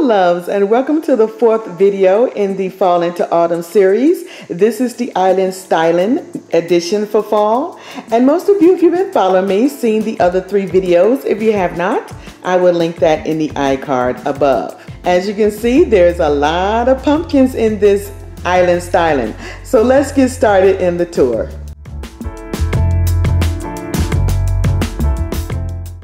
Hello loves, and welcome to the fourth video in the Fall into Autumn series. This is the Island Styl'n edition for fall, and most of you, if you've been following me, seen the other three videos. If you have not, I will link that in the iCard above. As you can see, there's a lot of pumpkins in this Island Styl'n. So let's get started in the tour.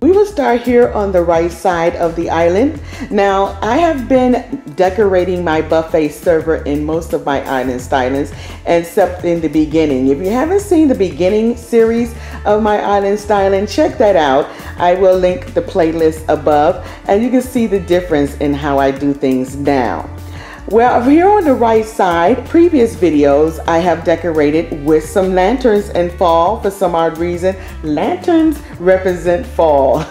We will start here on the right side of the island. Now, I have been decorating my buffet server in most of my Island Styl'ns, except in the beginning. If you haven't seen the beginning series of my Island Styl'n, check that out. I will link the playlist above, and you can see the difference in how I do things now. Well, here on the right side, previous videos, I have decorated with some lanterns in fall. For some odd reason, lanterns represent fall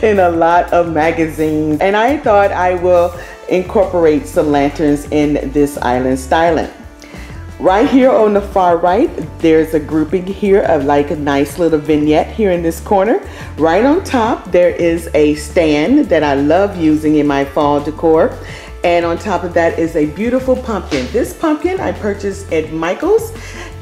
in a lot of magazines. And I thought I will incorporate some lanterns in this Island Styl'n. Right here on the far right, there's a grouping here of like a nice little vignette here in this corner. Right on top, there is a stand that I love using in my fall decor. And on top of that is a beautiful pumpkin. This pumpkin I purchased at Michael's.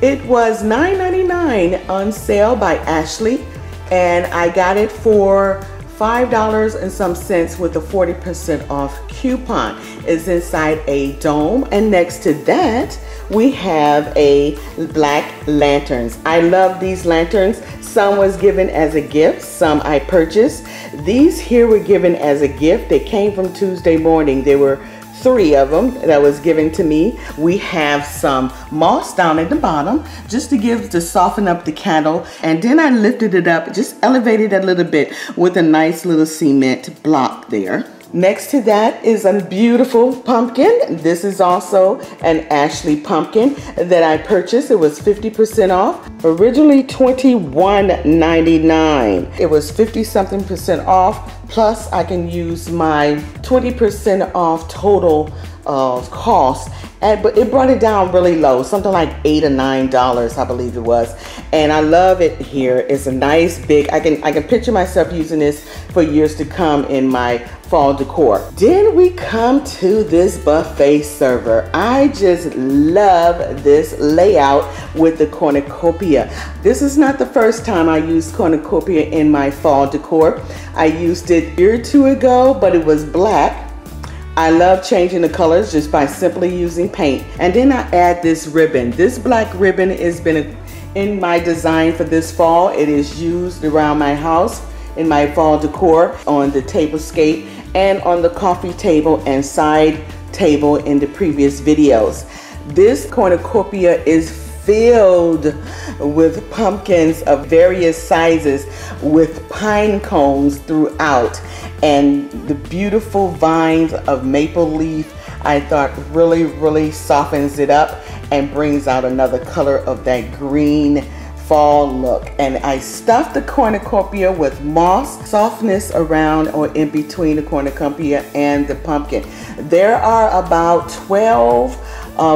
It was $9.99 on sale by Ashley, and I got it for $5 and some cents with a 40% off coupon. It's inside a dome, and next to that we have a black lanterns. I love these lanterns. Some was given as a gift, some I purchased. These here were given as a gift. They came from Tuesday morning. There were 3 of them that was given to me. We have some moss down at the bottom just to soften up the candle, and then I lifted it up, just elevated it a little bit with a nice little cement block there. Next to that is a beautiful pumpkin. This is also an Ashley pumpkin that I purchased. It was 50% off. Originally $21.99. It was 50-something% off. Plus I can use my 20% off total of cost. But it brought it down really low, something like $8 or $9, I believe it was. And I love it here. It's a nice big, I can picture myself using this for years to come in my fall decor. Then we come to this buffet server. I just love this layout with the cornucopia. This is not the first time I used cornucopia in my fall decor. I used it a year or 2 ago, but it was black. I love changing the colors just by simply using paint. And then I add this ribbon. This black ribbon has been in my design for this fall. It is used around my house in my fall decor, on the tablescape and on the coffee table and side table in the previous videos. This cornucopia is filled with pumpkins of various sizes with pine cones throughout, and the beautiful vines of maple leaf I thought really softens it up and brings out another color of that green fall look. And I stuffed the cornucopia with moss, softness around or in between the cornucopia and the pumpkin. There are about 12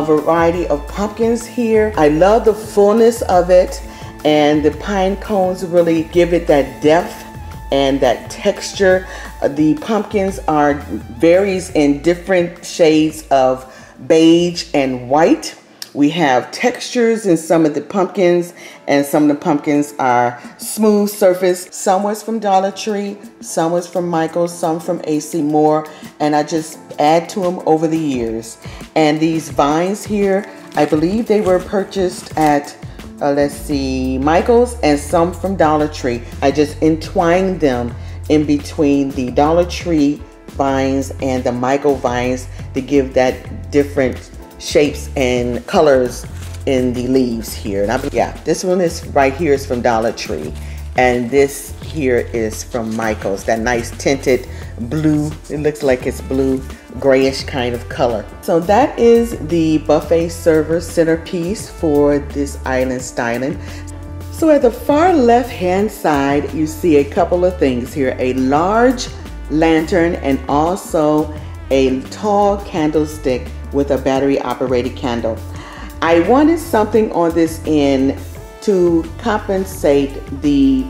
variety of pumpkins here. I love the fullness of it, and the pine cones really give it that depth and that texture. The pumpkins varies in different shades of beige and white. We have textures in some of the pumpkins, and some of the pumpkins are smooth surface. Some was from Dollar Tree, some was from Michael's, some from AC Moore, and I just add to them over the years. And these vines here, I believe they were purchased at let's see, Michael's, and some from Dollar Tree. I just entwined them in between the Dollar Tree vines and the Michael vines to give that different shapes and colors in the leaves here. And this one is right here is from Dollar Tree, and this here is from Michael's. That nice tinted blue. It looks like it's blue grayish kind of color. So that is the buffet server centerpiece for this Island Styl'n. So at the far left hand side, you see a couple of things here: a large lantern and also a tall candlestick with a battery operated candle. I wanted something on this end to compensate the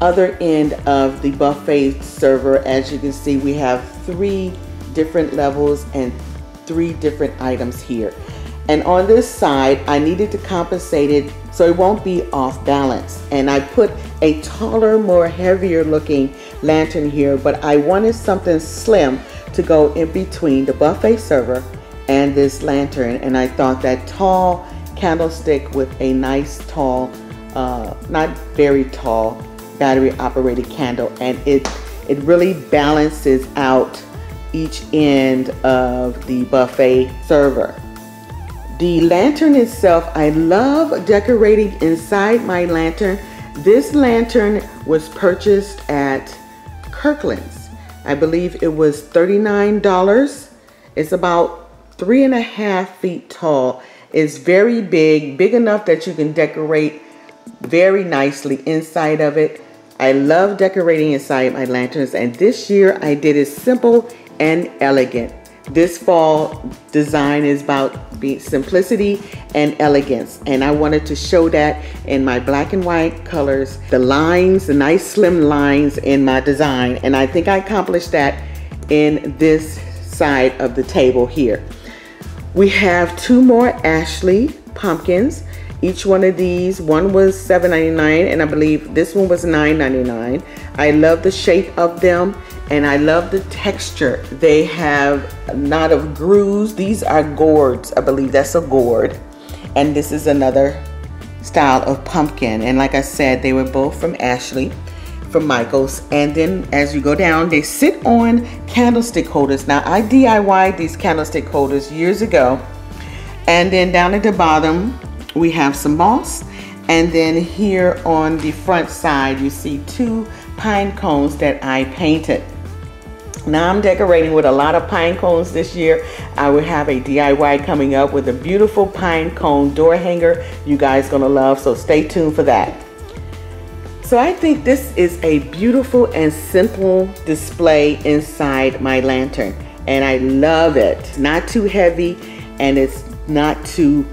other end of the buffet server. As you can see, we have 3 different levels and 3 different items here. And on this side, I needed to compensate it so it won't be off balance. And I put a taller, more heavier looking lantern here, but I wanted something slim to go in between the buffet server and this lantern. And I thought that tall candlestick with a nice tall, not very tall, battery operated candle, and it really balances out each end of the buffet server. The lantern itself, I love decorating inside my lantern. This lantern was purchased at Kirkland's. I believe it was $39. It's about 3.5 feet tall. It's very big, big enough that you can decorate very nicely inside of it. I love decorating inside my lanterns, and this year I did it simple and elegant. This fall design is about simplicity and elegance, and I wanted to show that in my black and white colors, the lines, the nice slim lines in my design, and I think I accomplished that in this side of the table here. We have 2 more Ashley pumpkins. Each one of these, one was $7.99 and I believe this one was $9.99. I love the shape of them and I love the texture. They have a lot of grooves. These are gourds. I believe that's a gourd. And this is another style of pumpkin. And like I said, they were both from Ashley, from Michael's. And then as you go down, they sit on candlestick holders. Now I DIY'd these candlestick holders years ago. And then down at the bottom, we have some moss, and then here on the front side you see 2 pine cones that I painted. Now I'm decorating with a lot of pine cones this year. I will have a DIY coming up with a beautiful pine cone door hanger you guys gonna love, so stay tuned for that. So I think this is a beautiful and simple display inside my lantern, and I love it. It's not too heavy and it's not too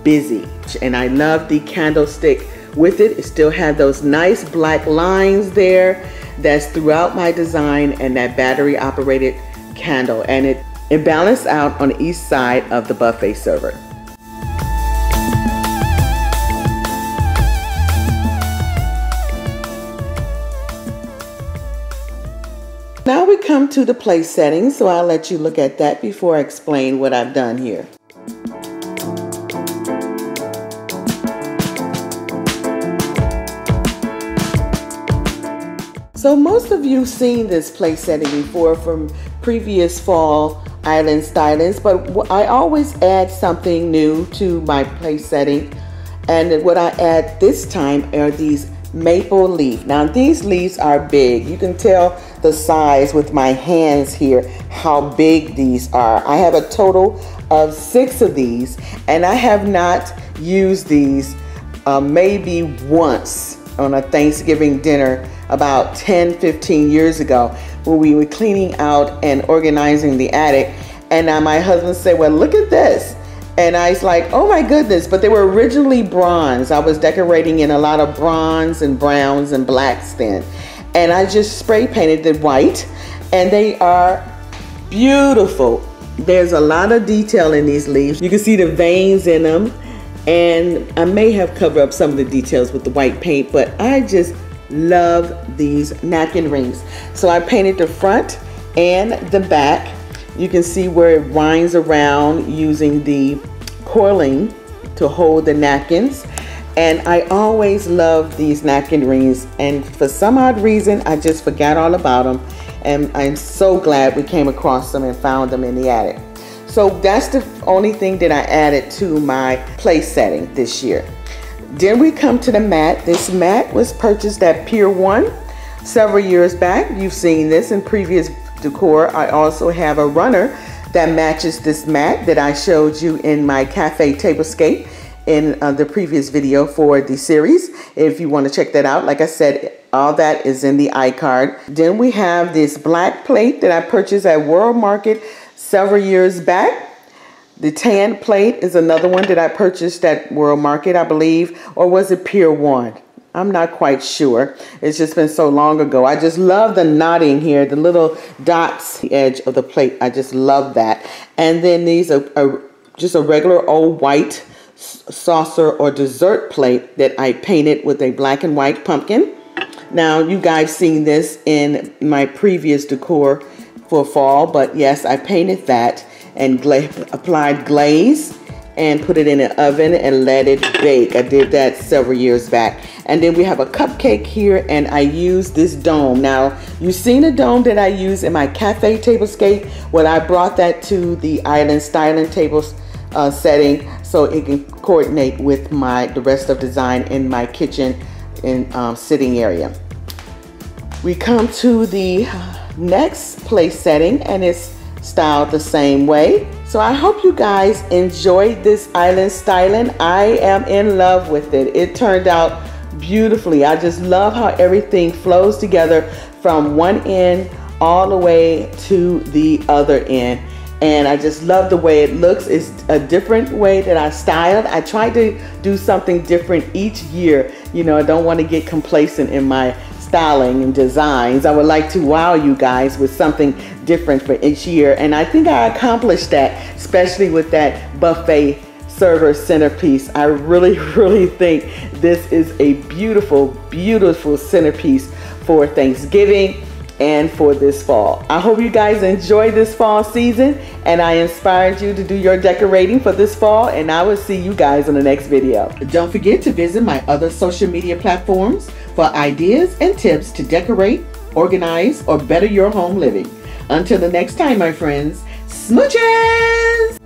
busy, and I love the candlestick with it. It still has those nice black lines there that's throughout my design, and that battery operated candle, and it balanced out on each side of the buffet server. Now we come to the place setting, so I'll let you look at that before I explain what I've done here. So most of you have seen this place setting before from previous fall Island Styl's, but I always add something new to my place setting. And what I add this time are these maple leaf. Now these leaves are big. You can tell the size with my hands here how big these are. I have a total of 6 of these, and I have not used these maybe once on a Thanksgiving dinner about 10-15 years ago when we were cleaning out and organizing the attic, and my husband said, well, look at this. And I was like, oh my goodness, but they were originally bronze. I was decorating in a lot of bronze and browns and blacks then, and I just spray painted it white, and they are beautiful. There's a lot of detail in these leaves. You can see the veins in them, and I may have covered up some of the details with the white paint, but I just love these napkin rings. So I painted the front and the back. You can see where it winds around using the coiling to hold the napkins. And I always love these napkin rings, and for some odd reason I just forgot all about them, and I'm so glad we came across them and found them in the attic. So that's the only thing that I added to my place setting this year. Then we come to the mat. This mat was purchased at Pier 1 several years back. You've seen this in previous decor. I also have a runner that matches this mat that I showed you in my cafe tablescape in the previous video for the series. If you want to check that out, like I said, all that is in the iCard. Then we have this black plate that I purchased at World Market several years back. The tan plate is another one that I purchased at World Market, I believe, or was it Pier 1? I'm not quite sure. It's just been so long ago. I just love the knotting here, the little dots, the edge of the plate. I just love that. And then these are just a regular old white saucer or dessert plate that I painted with a black and white pumpkin. Now, you guys seen this in my previous decor for fall, but yes, I painted that and applied glaze and put it in an oven and let it bake. I did that several years back. And then we have a cupcake here, and I used this dome. Now, you've seen a dome that I use in my cafe tablescape. Well, I brought that to the Island Styl'n table setting so it can coordinate with the rest of design in my kitchen and sitting area. We come to the next place setting, and it's styled the same way. So I hope you guys enjoyed this Island Styl'n. I am in love with it. It turned out beautifully. I just love how everything flows together from one end all the way to the other end. And I just love the way it looks. It's a different way that I styled. I try to do something different each year. You know, I don't want to get complacent in my styling and designs. I would like to wow you guys with something different for each year, and I think I accomplished that, especially with that buffet server centerpiece. I really think this is a beautiful centerpiece for Thanksgiving and for this fall. I hope you guys enjoy this fall season, and I inspired you to do your decorating for this fall, and I will see you guys in the next video. Don't forget to visit my other social media platforms for ideas and tips to decorate, organize, or better your home living. Until the next time, my friends, smooches!